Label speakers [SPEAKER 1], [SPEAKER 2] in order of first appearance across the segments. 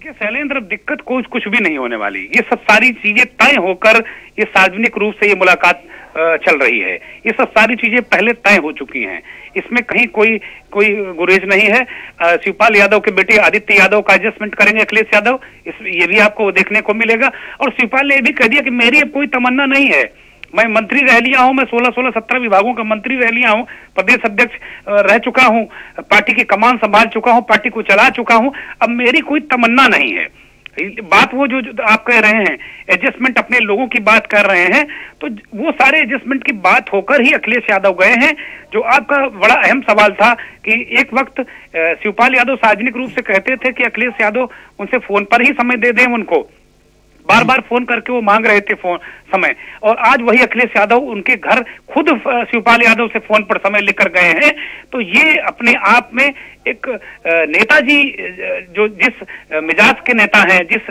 [SPEAKER 1] ये शैलेंद्र, दिक्कत कुछ भी नहीं होने वाली। ये सब सारी चीजें तय होकर ये सार्वजनिक रूप से ये मुलाकात चल रही है। ये सब सारी चीजें पहले तय हो चुकी हैं। इसमें कहीं कोई गुरेज नहीं है। शिवपाल यादव के बेटे आदित्य यादव का एडजस्टमेंट करेंगे अखिलेश यादव, ये भी आपको देखने को मिलेगा। और शिवपाल ने ये भी कह दिया कि मेरी अब कोई तमन्ना नहीं है, मैं मंत्री रह लिया हूं, मैं 16-17 विभागों का मंत्री रह लिया हूं, प्रदेश अध्यक्ष रह चुका हूं, पार्टी की कमान संभाल चुका हूं, पार्टी को चला चुका हूं, अब मेरी कोई तमन्ना नहीं है। बात वो जो आप कह रहे हैं, एडजस्टमेंट अपने लोगों की बात कर रहे हैं, तो वो सारे एडजस्टमेंट की बात होकर ही अखिलेश यादव गए हैं। जो आपका बड़ा अहम सवाल था कि एक वक्त शिवपाल यादव सार्वजनिक रूप से कहते थे कि अखिलेश यादव उनसे फोन पर ही समय दे दें, उनको बार बार फोन करके वो मांग रहे थे फोन समय, और आज वही अखिलेश यादव उनके घर खुद शिवपाल यादव से फोन पर समय लेकर गए हैं। तो ये अपने आप में एक नेताजी जो जिस मिजाज के नेता हैं, जिस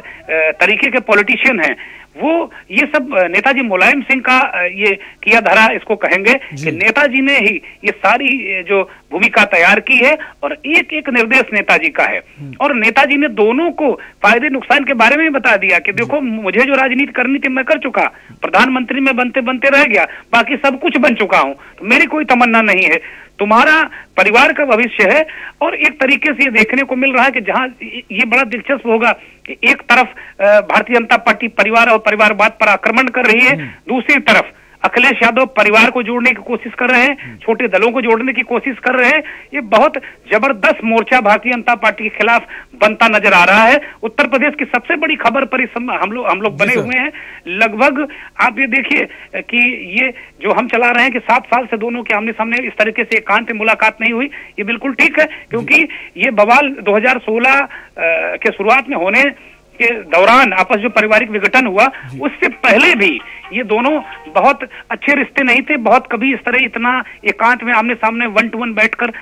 [SPEAKER 1] तरीके के पॉलिटिशियन हैं, वो ये सब नेताजी मुलायम सिंह का ये किया धरा इसको कहेंगे कि नेताजी ने ही ये सारी जो भूमिका तैयार की है और एक एक निर्देश नेताजी का है। और नेताजी ने दोनों को फायदे नुकसान के बारे में बता दिया कि देखो, मुझे जो राजनीति करनी थी मैं कर चुका, प्रधानमंत्री में बनते बनते रह गया, बाकी सब कुछ बन चुका हूं, तो मेरी कोई तमन्ना नहीं है, तुम्हारा परिवार का भविष्य है। और एक तरीके से ये देखने को मिल रहा है कि जहां ये बड़ा दिलचस्प होगा कि एक तरफ भारतीय जनता पार्टी परिवार और परिवारवाद पर आक्रमण कर रही है, दूसरी तरफ अखिलेश यादव परिवार को जोड़ने की कोशिश कर रहे हैं, छोटे दलों को जोड़ने की कोशिश कर रहे हैं। ये बहुत जबरदस्त मोर्चा भारतीय जनता पार्टी के खिलाफ बनता नजर आ रहा है। उत्तर प्रदेश की सबसे बड़ी खबर पर इस समय हम लोग बने हुए हैं। लगभग आप ये देखिए कि ये जो हम चला रहे हैं कि 7 साल से दोनों के आमने सामने इस तरीके से एकांत मुलाकात नहीं हुई, ये बिल्कुल ठीक है, क्योंकि ये बवाल 2016 के शुरुआत में होने के दौरान आपस जो पारिवारिक विघटन हुआ, उससे पहले भी ये दोनों बहुत अच्छे रिश्ते नहीं थे। बहुत कभी इस तरह इतना एकांत में आमने सामने 1 to 1 बैठकर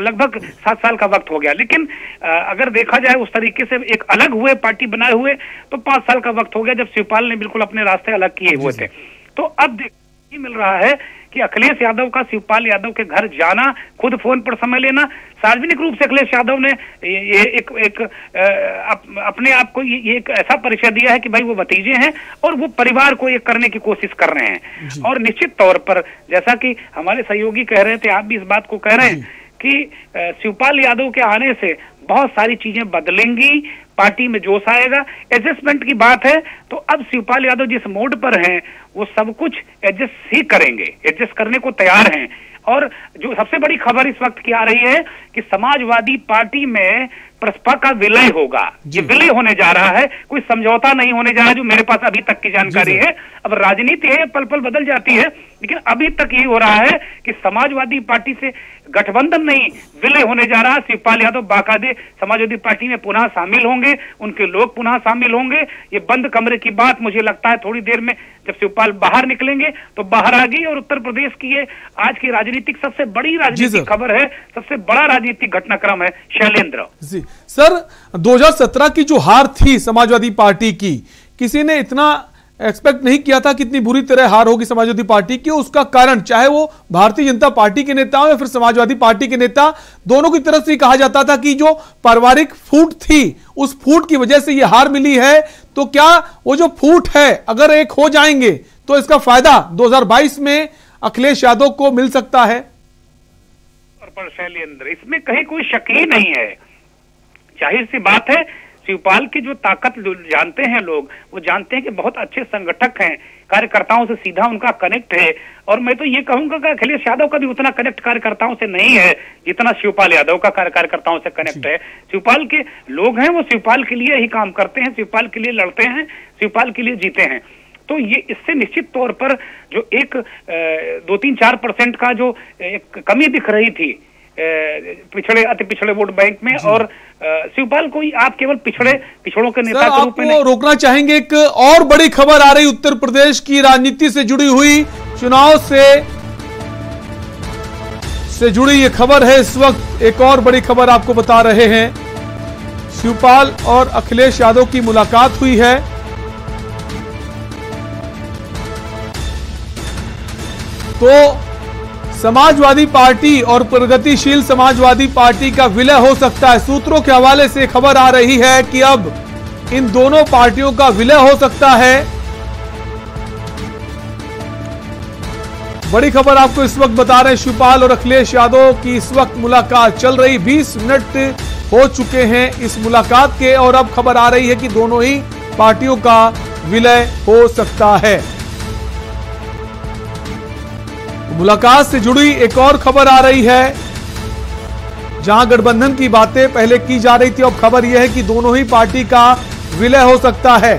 [SPEAKER 1] लगभग 7 साल का वक्त हो गया। लेकिन अगर देखा जाए उस तरीके से एक अलग हुए, पार्टी बनाए हुए, तो 5 साल का वक्त हो गया जब शिवपाल ने बिल्कुल अपने रास्ते अलग किए हुए थे। तो अब देखने मिल रहा है कि अखिलेश यादव का शिवपाल यादव के घर जाना, खुद फोन पर समय लेना, सार्वजनिक रूप से अखिलेश यादव ने ये एक अपने आप को ये एक ऐसा परिचय दिया है कि भाई वो भतीजे हैं और वो परिवार को ये करने की कोशिश कर रहे हैं। और निश्चित तौर पर जैसा कि हमारे सहयोगी कह रहे थे, आप भी इस बात को कह रहे हैं कि शिवपाल यादव के आने से बहुत सारी चीजें बदलेंगी, पार्टी में जोश आएगा। एडजस्टमेंट की बात है तो अब शिवपाल यादव जिस मोड पर हैं वो सब कुछ एडजस्ट ही करेंगे, एडजस्ट करने को तैयार हैं। और जो सबसे बड़ी खबर इस वक्त की आ रही है कि समाजवादी पार्टी में प्रसपा का विलय होगा। ये विलय होने जा रहा है, कोई समझौता नहीं होने जा रहा है, जो मेरे पास अभी तक की जानकारी है। अब राजनीति है, पल पल बदल जाती है, लेकिन अभी तक ये हो रहा है कि समाजवादी पार्टी से गठबंधन नहीं, विलय होने जा रहा है। शिवपाल यादव बाकायदे समाजवादी पार्टी में पुनः शामिल होंगे, उनके लोग पुनः शामिल होंगे। ये बंद कमरे की बात मुझे लगता है थोड़ी देर में जब शिवपाल बाहर निकलेंगे तो बाहर आ गई। और उत्तर प्रदेश की ये आज की राजनीतिक सबसे बड़ी राजनीतिक खबर है, सबसे बड़ा राजनीतिक घटनाक्रम है। शैलेंद्र
[SPEAKER 2] जी सर, 2017 की जो हार थी समाजवादी पार्टी की, किसी ने इतना एक्सपेक्ट नहीं किया था कितनी बुरी तरह हार होगी समाजवादी पार्टी की। उसका कारण चाहे वो भारतीय जनता पार्टी के नेता हो या फिर समाजवादी पार्टी के नेता, दोनों की तरफ से कहा जाता था कि जो पारिवारिक फूट थी, उस फूट की वजह से ये हार मिली है। तो क्या वो जो फूट है अगर एक हो जाएंगे तो इसका फायदा 2022 में अखिलेश यादव को मिल सकता है?
[SPEAKER 1] पर शैलेंद्र, इसमें कहीं कोई शक ही नहीं है। जाहिर सी बात है, शिवपाल की जो ताकत जानते हैं लोग, वो जानते हैं कि बहुत अच्छे संगठक हैं, कार्यकर्ताओं से सीधा उनका कनेक्ट है। और मैं तो ये कहूंगा कि अखिलेश यादव का भी उतना कनेक्ट कार्यकर्ताओं से नहीं है जितना शिवपाल यादव का कार्यकर्ताओं से कनेक्ट है। शिवपाल के लोग हैं, वो शिवपाल के लिए ही काम करते हैं, शिवपाल के लिए लड़ते हैं, शिवपाल के लिए जीते हैं। तो ये इससे निश्चित तौर पर जो एक 2-3-4% का जो एक कमी दिख रही थी पिछड़े अति पिछड़े वोट बैंक में, और शिवपाल को आप केवल पिछड़ों के नेता के रूप में नहीं।
[SPEAKER 2] रोकना चाहेंगे, एक और बड़ी खबर आ रही उत्तर प्रदेश की राजनीति से जुड़ी हुई, चुनाव से जुड़ी ये खबर है। इस वक्त एक और बड़ी खबर आपको बता रहे हैं, शिवपाल और अखिलेश यादव की मुलाकात हुई है। तो समाजवादी पार्टी और प्रगतिशील समाजवादी पार्टी का विलय हो सकता है। सूत्रों के हवाले से खबर आ रही है कि अब इन दोनों पार्टियों का विलय हो सकता है। बड़ी खबर आपको इस वक्त बता रहे हैं, शिवपाल और अखिलेश यादव की इस वक्त मुलाकात चल रही, 20 मिनट हो चुके हैं इस मुलाकात के, और अब खबर आ रही है कि दोनों ही पार्टियों का विलय हो सकता है। मुलाकात से जुड़ी एक और खबर आ रही है, जहां गठबंधन की बातें पहले की जा रही थी, अब खबर यह है कि दोनों ही पार्टी का विलय हो सकता है।